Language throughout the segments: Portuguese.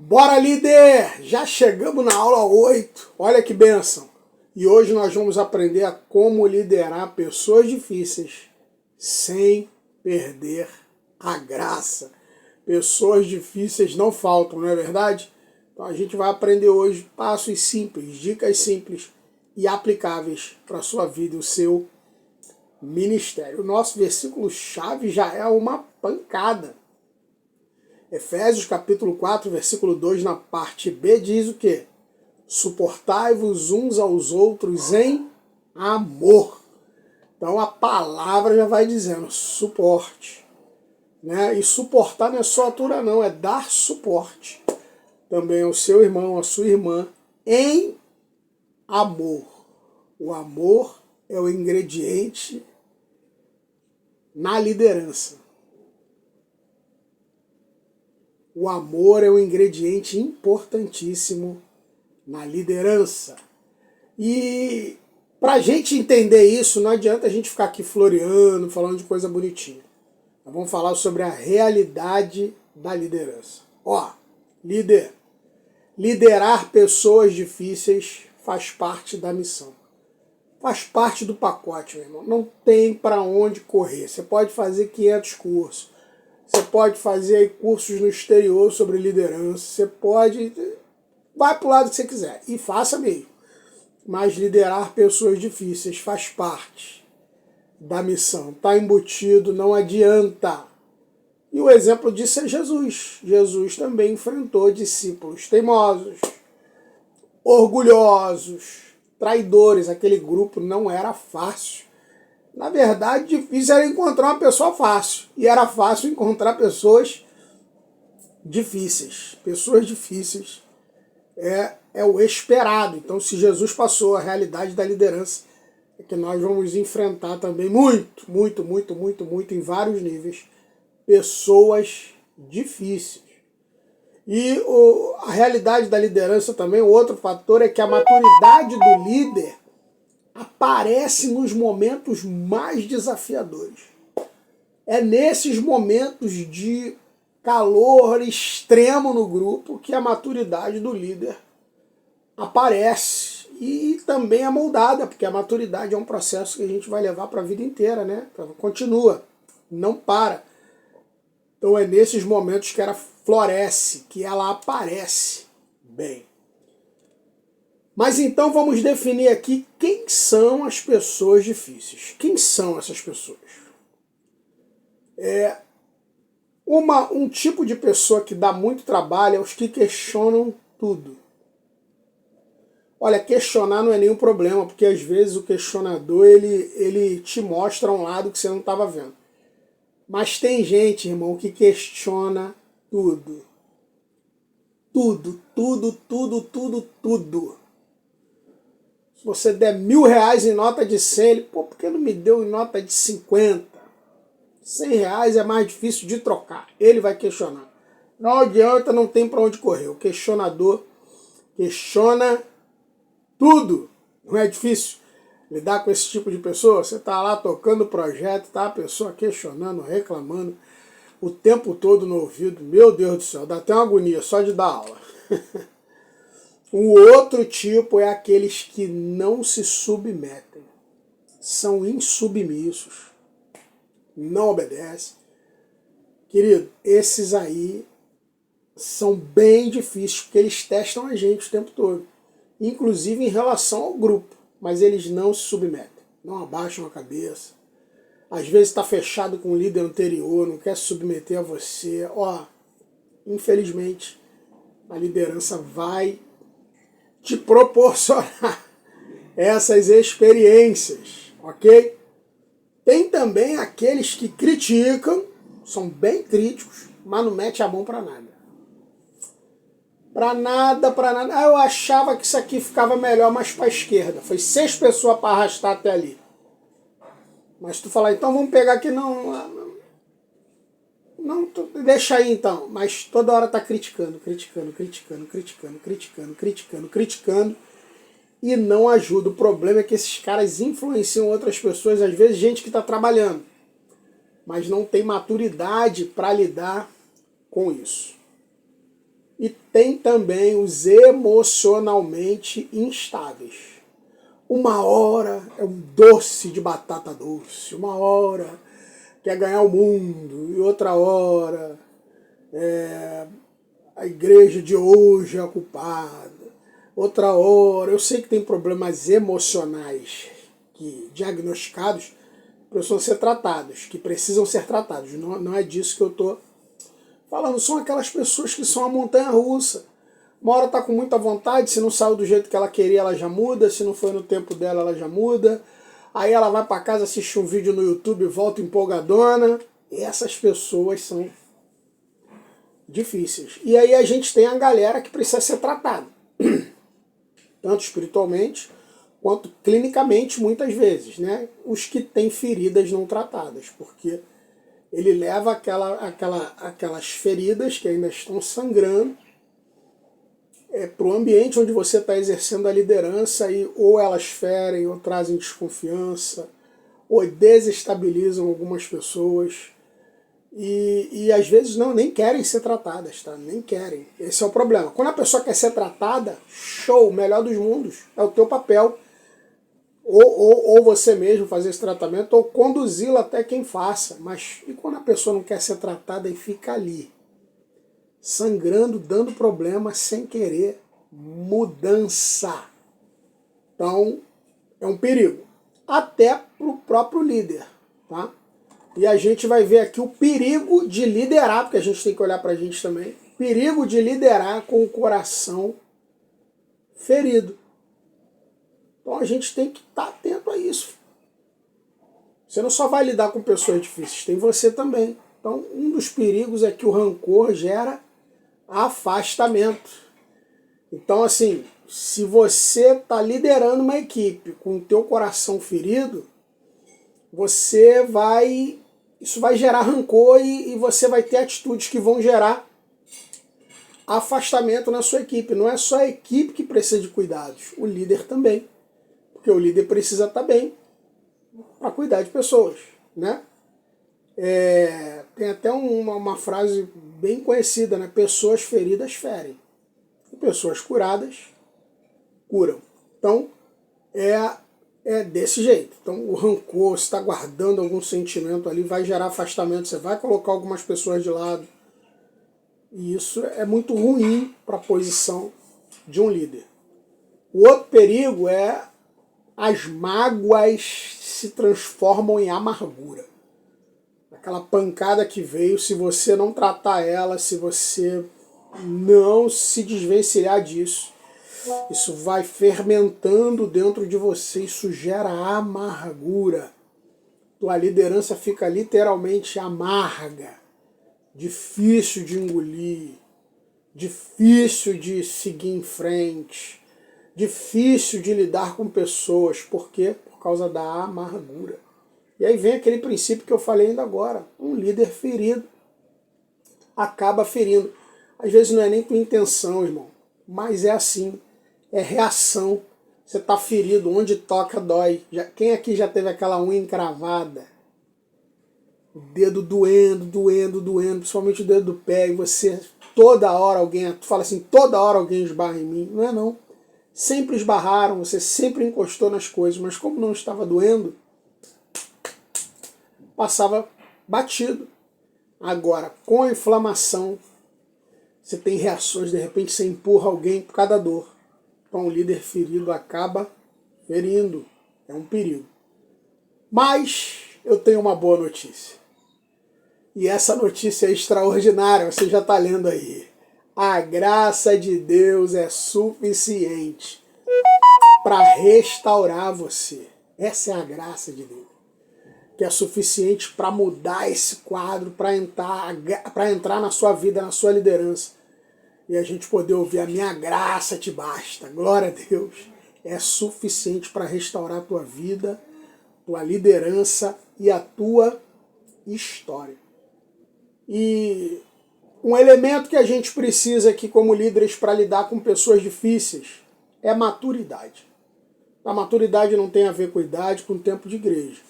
Bora, líder! Já chegamos na aula 8. Olha que bênção! E hoje nós vamos aprender a como liderar pessoas difíceis sem perder a graça. Pessoas difíceis não faltam, não é verdade? Então a gente vai aprender hoje passos simples, dicas simples e aplicáveis para a sua vida e o seu ministério. O nosso versículo-chave já é uma pancada. Efésios capítulo 4, versículo 2, na parte B, diz o quê? Suportai-vos uns aos outros em amor. Então a palavra já vai dizendo suporte. Né? E suportar não é só aturar não, é dar suporte também ao seu irmão, à sua irmã, em amor. O amor é o ingrediente na liderança. O amor é um ingrediente importantíssimo na liderança. E para a gente entender isso, não adianta a gente ficar aqui floreando, falando de coisa bonitinha. Nós vamos falar sobre a realidade da liderança. Ó, liderar pessoas difíceis faz parte da missão. Faz parte do pacote, meu irmão. Não tem para onde correr. Você pode fazer 500 cursos. Você pode fazer cursos no exterior sobre liderança. Você pode... Vai para o lado que você quiser. E faça mesmo. Mas liderar pessoas difíceis faz parte da missão. Está embutido, não adianta. E o exemplo disso é Jesus. Jesus também enfrentou discípulos teimosos, orgulhosos, traidores. Aquele grupo não era fácil. Na verdade, difícil era encontrar uma pessoa fácil. E era fácil encontrar pessoas difíceis. Pessoas difíceis é o esperado. Então, se Jesus passou a realidade da liderança, é que nós vamos enfrentar também muito, em vários níveis, pessoas difíceis. E a realidade da liderança também, o outro fator é que a maturidade do líder aparece nos momentos mais desafiadores. É nesses momentos de calor extremo no grupo que a maturidade do líder aparece. E também é moldada, porque a maturidade é um processo que a gente vai levar para a vida inteira, né? Continua, não para. Então é nesses momentos que ela floresce, que ela aparece bem. Mas então vamos definir aqui quem são as pessoas difíceis. Quem são essas pessoas? Um tipo de pessoa que dá muito trabalho é os que questionam tudo. Olha, questionar não é nenhum problema, porque às vezes o questionador ele te mostra um lado que você não estava vendo. Mas tem gente, irmão, que questiona tudo. Tudo. Se você der R$1.000 em nota de 100, ele, por que não me deu em nota de 50? R$100 é mais difícil de trocar. Ele vai questionar. Não adianta, não tem para onde correr. O questionador questiona tudo. Não é difícil lidar com esse tipo de pessoa? Você está lá tocando o projeto, tá a pessoa questionando, reclamando o tempo todo no ouvido. Meu Deus do céu, dá até uma agonia só de dar aula. O outro tipo é aqueles que não se submetem. São insubmissos. Não obedecem. Querido, esses aí são bem difíceis, porque eles testam a gente o tempo todo. Inclusive em relação ao grupo. Mas eles não se submetem. Não abaixam a cabeça. Às vezes está fechado com o líder anterior, não quer se submeter a você. Infelizmente, a liderança vai te proporcionar essas experiências, ok? Tem também aqueles que criticam, são bem críticos, mas não mete a mão para nada. Para nada. Eu achava que isso aqui ficava melhor mais para a esquerda. Foi 6 pessoas para arrastar até ali. Mas tu fala, então vamos pegar aqui, não, deixa aí então. Mas toda hora tá criticando. E não ajuda. O problema é que esses caras influenciam outras pessoas, às vezes gente que está trabalhando, mas não tem maturidade para lidar com isso. E tem também os emocionalmente instáveis. Uma hora é um doce de batata doce, uma hora quer ganhar o mundo, e outra hora a igreja de hoje é a culpada. Outra hora, eu sei que tem problemas emocionais que diagnosticados precisam ser tratados, que precisam ser tratados. Não é disso que eu estou falando. São aquelas pessoas que são a montanha-russa. Uma hora está com muita vontade, se não saiu do jeito que ela queria, ela já muda, se não foi no tempo dela, ela já muda. Aí ela vai para casa, assiste um vídeo no YouTube e volta empolgadona. E essas pessoas são difíceis. E aí a gente tem a galera que precisa ser tratada. Tanto espiritualmente quanto clinicamente, muitas vezes, né? Os que têm feridas não tratadas, porque ele leva aquelas feridas que ainda estão sangrando para o ambiente onde você está exercendo a liderança e ou elas ferem, ou trazem desconfiança, ou desestabilizam algumas pessoas. E às vezes nem querem ser tratadas, tá? Nem querem. Esse é o problema. Quando a pessoa quer ser tratada, show, melhor dos mundos. É o teu papel. Ou você mesmo fazer esse tratamento, ou conduzi-lo até quem faça. Mas e quando a pessoa não quer ser tratada e fica ali, sangrando, dando problema, sem querer mudança? Então, é um perigo. Até para o próprio líder, tá? E a gente vai ver aqui o perigo de liderar, porque a gente tem que olhar para a gente também, perigo de liderar com o coração ferido. Então a gente tem que estar atento a isso. Você não só vai lidar com pessoas difíceis, tem você também. Então um dos perigos é que o rancor gera afastamento. Então assim, se você está liderando uma equipe com o teu coração ferido, isso vai gerar rancor e você vai ter atitudes que vão gerar afastamento na sua equipe. Não é só a equipe que precisa de cuidados, o líder também. Porque o líder precisa estar bem para cuidar de pessoas, né? Tem até uma frase bem conhecida, né? Pessoas feridas ferem. E pessoas curadas curam. Então, é desse jeito. Então, o rancor, se está guardando algum sentimento ali, vai gerar afastamento, você vai colocar algumas pessoas de lado. E isso é muito ruim para a posição de um líder. O outro perigo é as mágoas se transformam em amargura. Aquela pancada que veio, se você não tratar ela, se você não se desvencilhar disso, isso vai fermentando dentro de você, isso gera amargura. Tua liderança fica literalmente amarga, difícil de engolir, difícil de seguir em frente, difícil de lidar com pessoas. Por quê? Por causa da amargura. E aí vem aquele princípio que eu falei ainda agora. Um líder ferido acaba ferindo. Às vezes não é nem com intenção, irmão, mas é assim. É reação. Você está ferido, onde toca dói. Quem aqui já teve aquela unha encravada? O dedo doendo, principalmente o dedo do pé, e você toda hora tu fala assim, toda hora alguém esbarra em mim. Não é não. Sempre esbarraram, você sempre encostou nas coisas, mas como não estava doendo, passava batido. Agora, com a inflamação, você tem reações, de repente você empurra alguém por causa da dor. Então o líder ferido acaba ferindo. É um perigo. Mas eu tenho uma boa notícia. E essa notícia é extraordinária, você já está lendo aí. A graça de Deus é suficiente para restaurar você. Essa é a graça de Deus. Que é suficiente para mudar esse quadro, para entrar na sua vida, na sua liderança. E a gente poder ouvir: a minha graça te basta. Glória a Deus. É suficiente para restaurar a tua vida, tua liderança e a tua história. E um elemento que a gente precisa aqui como líderes para lidar com pessoas difíceis é maturidade. A maturidade não tem a ver com idade, com tempo de igreja.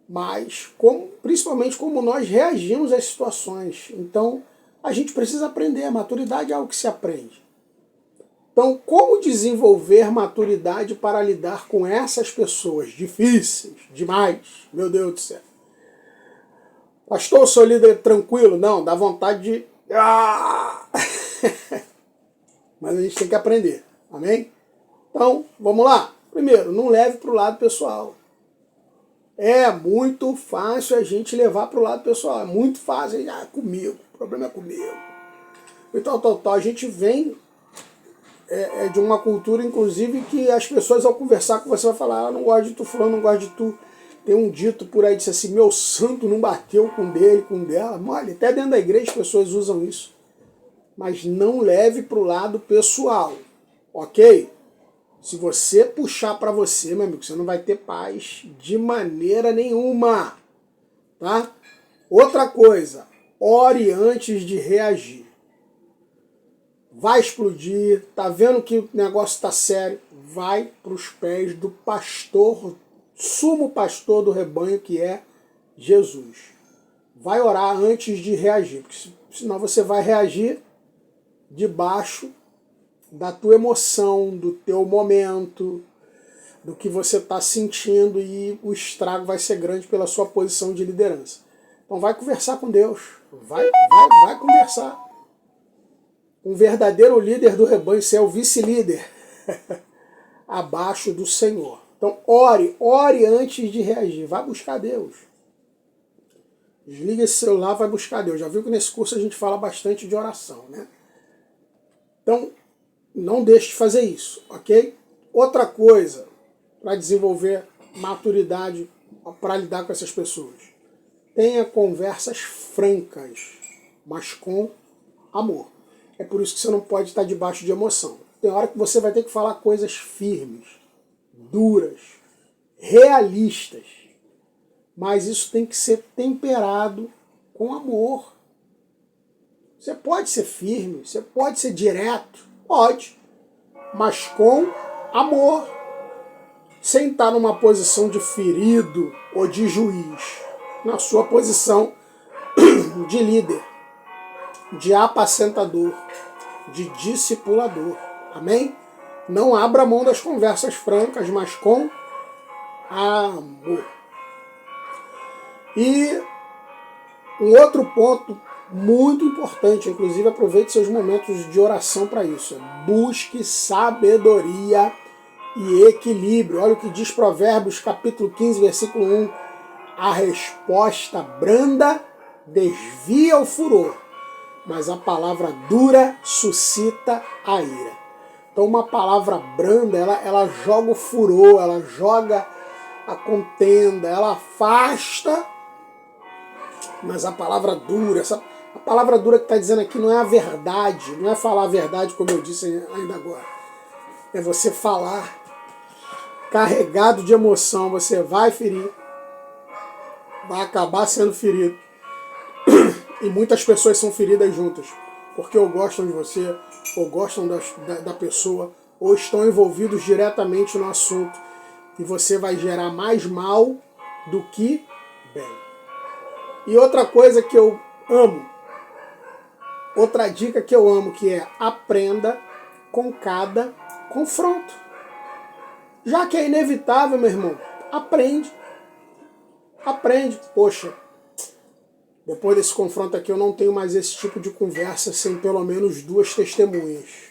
Mas principalmente como nós reagimos às situações. Então, A gente precisa aprender, a maturidade é algo que se aprende. Então, como desenvolver maturidade para lidar com essas pessoas difíceis demais? Meu Deus do céu. Pastor, eu sou líder tranquilo? Não, dá vontade de... Mas a gente tem que aprender, amém? Então, vamos lá. Primeiro, não leve para o lado pessoal. É muito fácil a gente levar para o lado pessoal. É muito fácil. Comigo, o problema é comigo. E tal. A gente vem de uma cultura, inclusive, que as pessoas, ao conversar com você, vai falar: não gosto de tu, fulano, não gosto de tu. Tem um dito por aí, disse assim: meu santo não bateu com dele, com dela. Olha, até dentro da igreja as pessoas usam isso. Mas não leve para o lado pessoal, ok? Se você puxar para você, meu amigo, você não vai ter paz de maneira nenhuma, tá? Outra coisa, ore antes de reagir. Vai explodir, tá vendo que o negócio tá sério, vai para os pés do pastor, sumo pastor do rebanho, que é Jesus. Vai orar antes de reagir, porque senão você vai reagir debaixo da tua emoção, do teu momento, do que você está sentindo, e o estrago vai ser grande pela sua posição de liderança. Então vai conversar com Deus, vai conversar. Um verdadeiro líder do rebanho, você é o vice-líder abaixo do Senhor. Então ore antes de reagir, vai buscar Deus. Desliga esse celular, vai buscar Deus. Já viu que nesse curso a gente fala bastante de oração, né? Então, não deixe de fazer isso, ok? Outra coisa, para desenvolver maturidade, para lidar com essas pessoas. Tenha conversas francas, mas com amor. É por isso que você não pode estar debaixo de emoção. Tem hora que você vai ter que falar coisas firmes, duras, realistas. Mas isso tem que ser temperado com amor. Você pode ser firme, você pode ser direto, pode, mas com amor, sem estar numa posição de ferido ou de juiz, na sua posição de líder, de apacentador, de discipulador, amém? Não abra mão das conversas francas, mas com amor. E um outro ponto muito importante, inclusive aproveite seus momentos de oração para isso. Busque sabedoria e equilíbrio. Olha o que diz Provérbios capítulo 15, versículo 1. A resposta branda desvia o furor, mas a palavra dura suscita a ira. Então uma palavra branda, ela joga o furor, ela joga a contenda, ela afasta, mas a palavra dura, a palavra dura que está dizendo aqui não é a verdade, não é falar a verdade, como eu disse ainda agora. É você falar carregado de emoção, você vai ferir, vai acabar sendo ferido. E muitas pessoas são feridas juntas, porque ou gostam de você, ou gostam da pessoa, ou estão envolvidos diretamente no assunto. E você vai gerar mais mal do que bem. E outra coisa que eu amo, outra dica que eu amo, que é aprenda com cada confronto. Já que é inevitável, meu irmão, aprende. Aprende. Poxa, depois desse confronto aqui eu não tenho mais esse tipo de conversa sem pelo menos 2 testemunhas.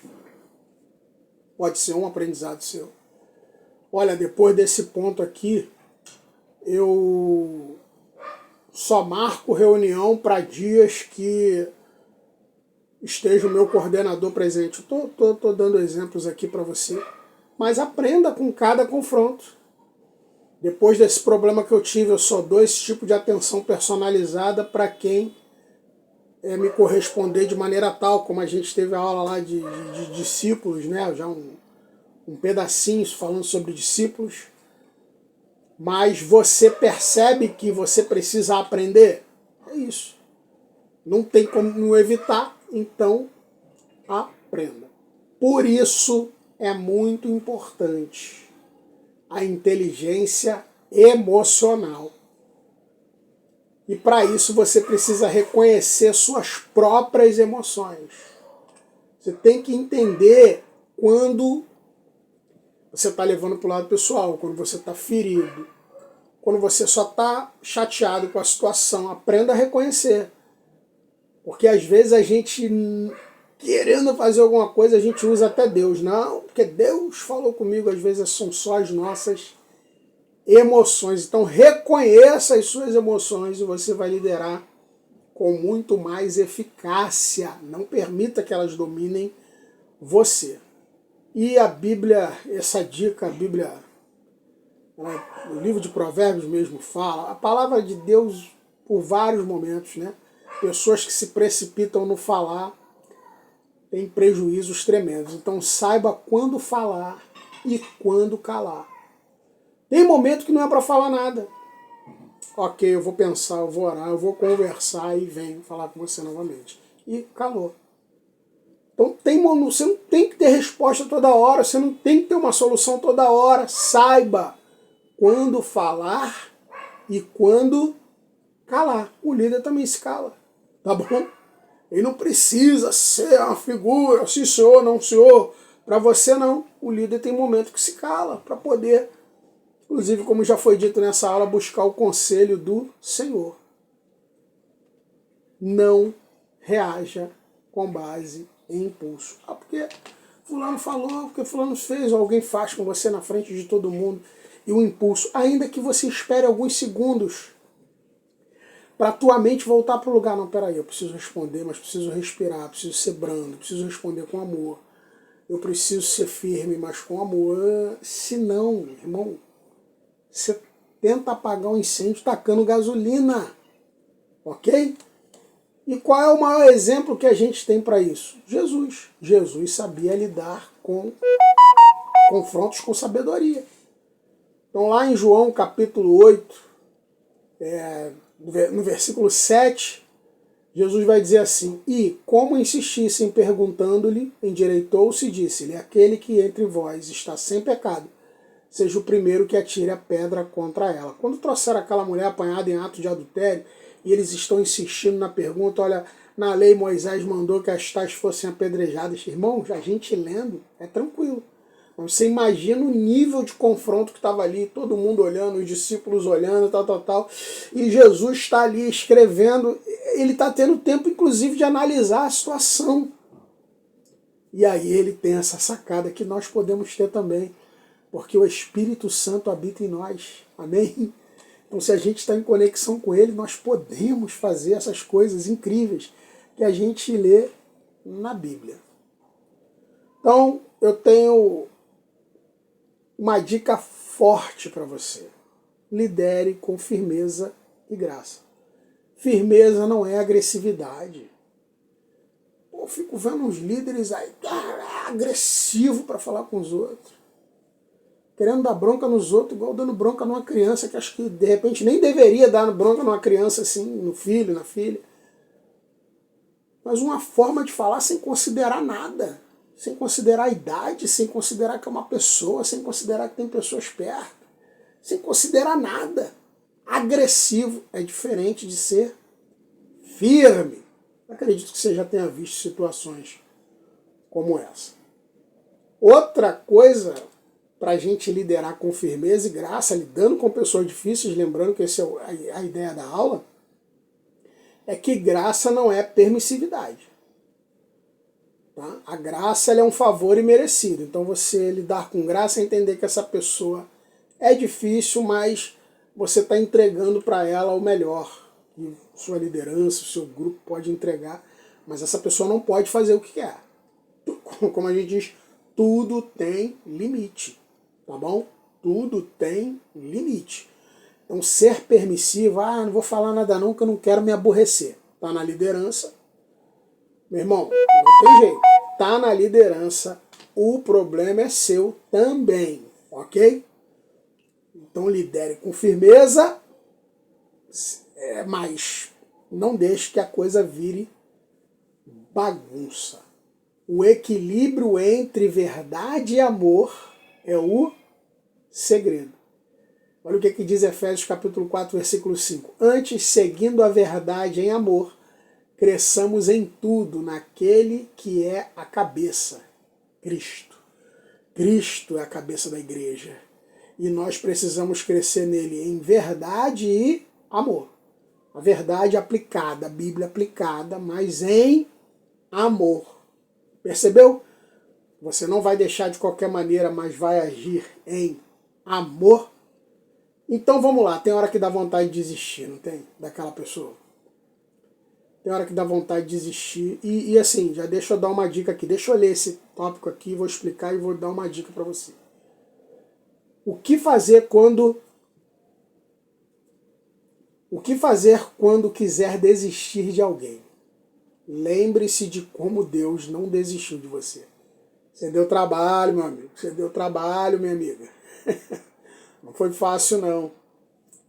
Pode ser um aprendizado seu. Olha, depois desse ponto aqui, eu só marco reunião para dias que esteja o meu coordenador presente. Tô dando exemplos aqui para você. Mas aprenda com cada confronto. Depois desse problema que eu tive, eu só dou esse tipo de atenção personalizada para quem me corresponder de maneira tal, como a gente teve a aula lá de discípulos, né? Já um pedacinho falando sobre discípulos. Mas você percebe que você precisa aprender? É isso. Não tem como evitar, então aprenda. Por isso é muito importante a inteligência emocional. E para isso você precisa reconhecer suas próprias emoções. Você tem que entender quando você está levando para o lado pessoal, quando você está ferido, quando você só está chateado com a situação. Aprenda a reconhecer. Porque às vezes a gente, querendo fazer alguma coisa, a gente usa até Deus. Não, porque Deus falou comigo, às vezes são só as nossas emoções. Então reconheça as suas emoções e você vai liderar com muito mais eficácia. Não permita que elas dominem você. E a Bíblia, essa dica, a Bíblia, o livro de Provérbios mesmo fala, a palavra de Deus por vários momentos, né? Pessoas que se precipitam no falar têm prejuízos tremendos. Então saiba quando falar e quando calar. Tem momento que não é para falar nada. Ok, eu vou pensar, eu vou orar, eu vou conversar e venho falar com você novamente. E calou. Então você não tem que ter resposta toda hora, você não tem que ter uma solução toda hora. Saiba quando falar e quando calar. O líder também se cala, tá bom? Ele não precisa ser uma figura, sim senhor, não senhor. Para você não. O líder tem momento que se cala para poder, inclusive como já foi dito nessa aula, buscar o conselho do Senhor. Não reaja com base em impulso. Ah, porque fulano falou, porque fulano fez, ou alguém faz com você na frente de todo mundo. E o impulso, ainda que você espere alguns segundos para a tua mente voltar para o lugar. Não, peraí, eu preciso responder, mas preciso respirar, preciso ser brando, preciso responder com amor. Eu preciso ser firme, mas com amor. Se não, irmão, você tenta apagar um incêndio tacando gasolina. Ok? E qual é o maior exemplo que a gente tem para isso? Jesus. Jesus sabia lidar com confrontos com sabedoria. Então lá em João capítulo 8, no versículo 7, Jesus vai dizer assim: E, como insistissem perguntando-lhe, endireitou-se e disse-lhe: Aquele que entre vós está sem pecado, seja o primeiro que atire a pedra contra ela. Quando trouxeram aquela mulher apanhada em ato de adultério, e eles estão insistindo na pergunta, olha, na lei Moisés mandou que as tais fossem apedrejadas. Irmãos, a gente lendo é tranquilo. Você imagina o nível de confronto que estava ali, todo mundo olhando, os discípulos olhando, tal. E Jesus está ali escrevendo, ele está tendo tempo, inclusive, de analisar a situação. E aí ele tem essa sacada que nós podemos ter também, porque o Espírito Santo habita em nós. Amém? Então, se a gente está em conexão com ele, nós podemos fazer essas coisas incríveis que a gente lê na Bíblia. Então, eu tenho uma dica forte para você. Lidere com firmeza e graça. Firmeza não é agressividade. Eu fico vendo uns líderes aí agressivo para falar com os outros. Querendo dar bronca nos outros, igual dando bronca numa criança, que acho que de repente nem deveria dar bronca numa criança assim, no filho, na filha. Mas uma forma de falar sem considerar nada. Sem considerar a idade, sem considerar que é uma pessoa, sem considerar que tem pessoas perto, sem considerar nada. Agressivo é diferente de ser firme. Acredito que você já tenha visto situações como essa. Outra coisa para a gente liderar com firmeza e graça, lidando com pessoas difíceis, lembrando que essa é a ideia da aula, é que graça não é permissividade. Tá? A graça ela é um favor imerecido. Então você lidar com graça é entender que essa pessoa é difícil, mas você está entregando para ela o melhor. E sua liderança, o seu grupo pode entregar, mas essa pessoa não pode fazer o que quer. Como a gente diz, tudo tem limite. Tá bom? Tudo tem limite. Então ser permissivo, não vou falar nada não, que eu não quero me aborrecer. Tá na liderança. Meu irmão, não tem jeito. Tá na liderança, o problema é seu também, ok? Então lidere com firmeza, mas não deixe que a coisa vire bagunça. O equilíbrio entre verdade e amor é o segredo. Olha o que diz Efésios capítulo 4, versículo 5. Antes, seguindo a verdade em amor, cresçamos em tudo naquele que é a cabeça, Cristo. Cristo é a cabeça da igreja. E nós precisamos crescer nele em verdade e amor. A verdade aplicada, a Bíblia aplicada, mas em amor. Percebeu? Você não vai deixar de qualquer maneira, mas vai agir em amor. Então vamos lá, tem hora que dá vontade de desistir, não tem? Daquela pessoa. Tem hora que dá vontade de desistir. E assim, já deixa eu dar uma dica aqui. Deixa eu ler esse tópico aqui, vou explicar e vou dar uma dica para você. O que fazer quando quiser desistir de alguém? Lembre-se de como Deus não desistiu de você. Você deu trabalho, meu amigo. Você deu trabalho, minha amiga. Não foi fácil, não.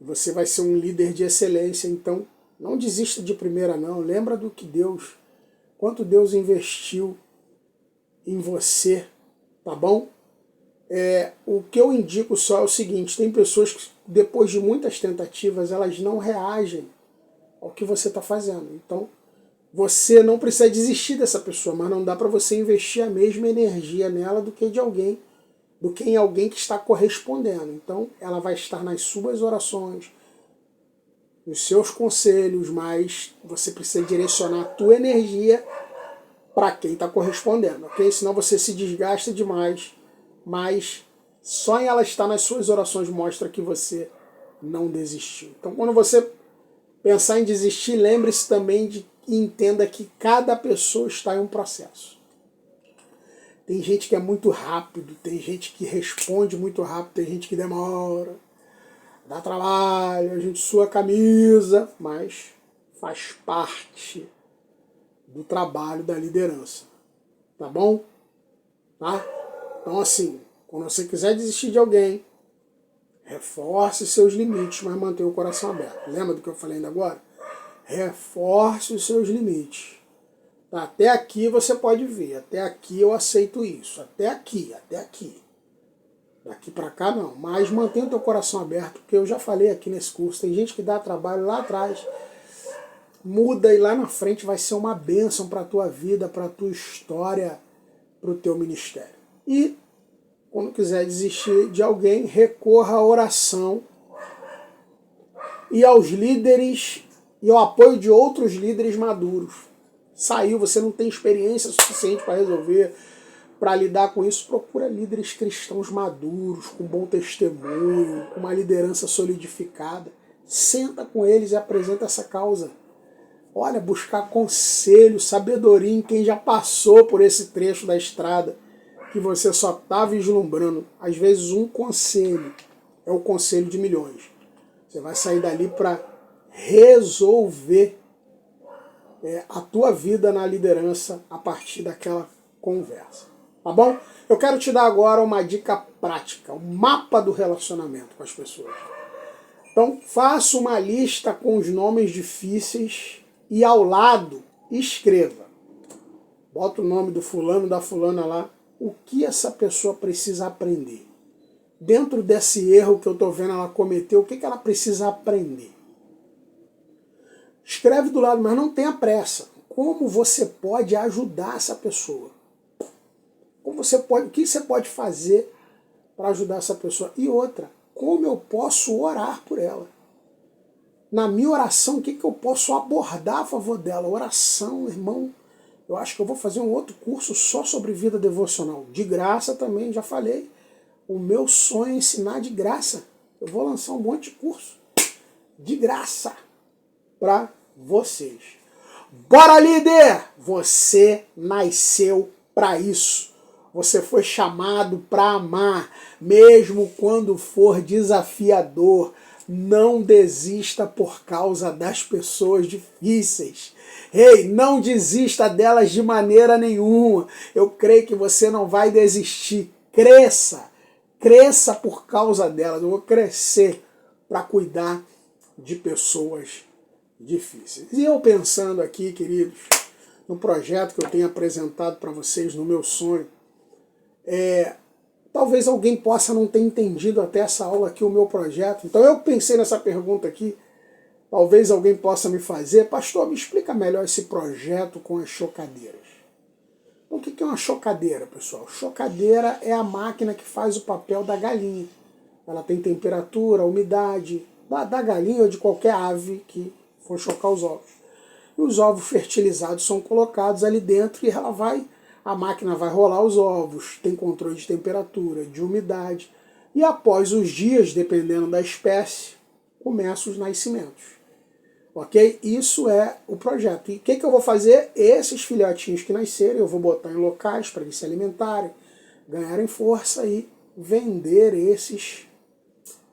Você vai ser um líder de excelência, então não desista de primeira, não. Lembra do que Deus, quanto Deus investiu em você, tá bom? O que eu indico só é o seguinte, tem pessoas que depois de muitas tentativas, elas não reagem ao que você está fazendo. Então, você não precisa desistir dessa pessoa, mas não dá para você investir a mesma energia nela do que em alguém que está correspondendo. Então, ela vai estar nas suas orações, nos seus conselhos, mas você precisa direcionar a tua energia para quem está correspondendo, ok? Senão você se desgasta demais, mas só em ela estar nas suas orações mostra que você não desistiu. Então, quando você pensar em desistir, lembre-se também de e entenda que cada pessoa está em um processo. Tem gente que é muito rápido, tem gente que responde muito rápido, tem gente que demora, dá trabalho, a gente sua a camisa, mas faz parte do trabalho da liderança. Tá bom? Tá? Então assim, quando você quiser desistir de alguém, reforce seus limites, mas mantenha o coração aberto. Lembra do que eu falei ainda agora? Reforce os seus limites. Tá, até aqui você pode ver, até aqui eu aceito isso, até aqui. Daqui para cá não, mas mantenha o teu coração aberto, porque eu já falei aqui nesse curso, tem gente que dá trabalho lá atrás, muda e lá na frente vai ser uma bênção para a tua vida, para a tua história, para o teu ministério. E quando quiser desistir de alguém, recorra à oração e aos líderes e ao apoio de outros líderes maduros. Saiu, você não tem experiência suficiente para resolver, para lidar com isso, procura líderes cristãos maduros, com bom testemunho, com uma liderança solidificada. Senta com eles e apresenta essa causa. Olha, buscar conselho, sabedoria em quem já passou por esse trecho da estrada que você só está vislumbrando. Às vezes um conselho é o conselho de milhões. Você vai sair dali para resolver a tua vida na liderança a partir daquela conversa. Tá bom? Eu quero te dar agora uma dica prática, um mapa do relacionamento com as pessoas. Então, faça uma lista com os nomes difíceis e ao lado escreva. Bota o nome do fulano, da fulana lá. O que essa pessoa precisa aprender? Dentro desse erro que eu estou vendo ela cometer, o que ela precisa aprender? Escreve do lado, mas não tenha pressa. Como você pode ajudar essa pessoa? O que você pode fazer para ajudar essa pessoa? E outra, como eu posso orar por ela? Na minha oração, o que eu posso abordar a favor dela? Oração, irmão, eu acho que eu vou fazer um outro curso só sobre vida devocional. De graça também, já falei. O meu sonho é ensinar de graça. Eu vou lançar um monte de curso de graça para vocês. Bora, líder! Você nasceu para isso. Você foi chamado para amar, mesmo quando for desafiador. Não desista por causa das pessoas difíceis. Ei, não desista delas de maneira nenhuma. Eu creio que você não vai desistir. Cresça. Cresça por causa delas. Eu vou crescer para cuidar de pessoas difíceis. E eu pensando aqui, queridos, no projeto que eu tenho apresentado para vocês, no meu sonho, talvez alguém possa não ter entendido até essa aula aqui o meu projeto. Então eu pensei nessa pergunta aqui, talvez alguém possa me fazer, pastor, me explica melhor esse projeto com as chocadeiras. Então, o que é uma chocadeira, pessoal? Chocadeira é a máquina que faz o papel da galinha. Ela tem temperatura, umidade, da galinha ou de qualquer ave que for chocar os ovos. E os ovos fertilizados são colocados ali dentro e a máquina vai rolar os ovos, tem controle de temperatura, de umidade, e após os dias, dependendo da espécie, começam os nascimentos. Ok? Isso é o projeto. E o que eu vou fazer? Esses filhotinhos que nascerem, eu vou botar em locais para eles se alimentarem, ganharem força e vender esses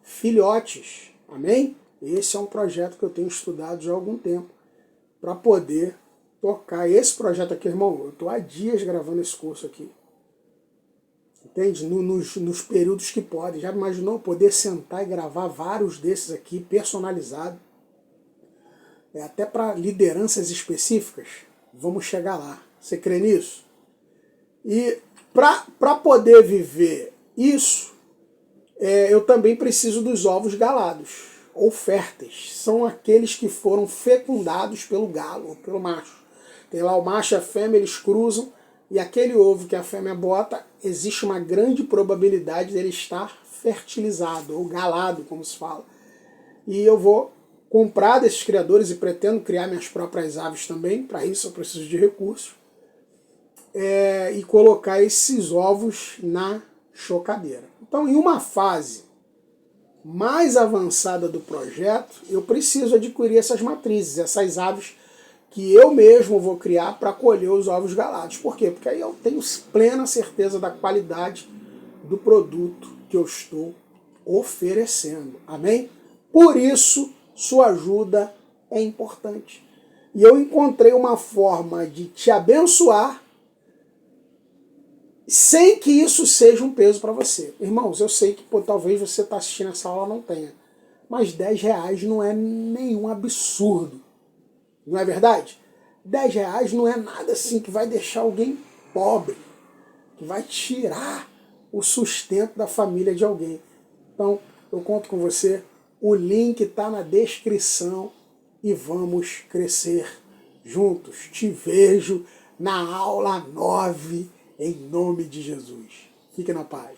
filhotes. Amém? Esse é um projeto que eu tenho estudado já há algum tempo para poder tocar esse projeto aqui, irmão. Eu estou há dias gravando esse curso aqui. Entende? Nos períodos que pode. Já imaginou poder sentar e gravar vários desses aqui, personalizado? Até para lideranças específicas? Vamos chegar lá. Você crê nisso? E para poder viver isso, eu também preciso dos ovos galados, ou férteis. São aqueles que foram fecundados pelo galo, ou pelo macho. Tem lá o macho e a fêmea, eles cruzam, e aquele ovo que a fêmea bota, existe uma grande probabilidade dele estar fertilizado, ou galado, como se fala. E eu vou comprar desses criadores e pretendo criar minhas próprias aves também, para isso eu preciso de recursos, e colocar esses ovos na chocadeira. Então, em uma fase mais avançada do projeto, eu preciso adquirir essas matrizes, essas aves que eu mesmo vou criar para colher os ovos galados. Por quê? Porque aí eu tenho plena certeza da qualidade do produto que eu estou oferecendo. Amém? Por isso, sua ajuda é importante. E eu encontrei uma forma de te abençoar sem que isso seja um peso para você. Irmãos, eu sei que talvez você está assistindo essa aula não tenha, mas R$10 não é nenhum absurdo. Não é verdade? R$10 não é nada assim que vai deixar alguém pobre, que vai tirar o sustento da família de alguém. Então, eu conto com você. O link está na descrição e vamos crescer juntos. Te vejo na aula 9, em nome de Jesus. Fique na paz.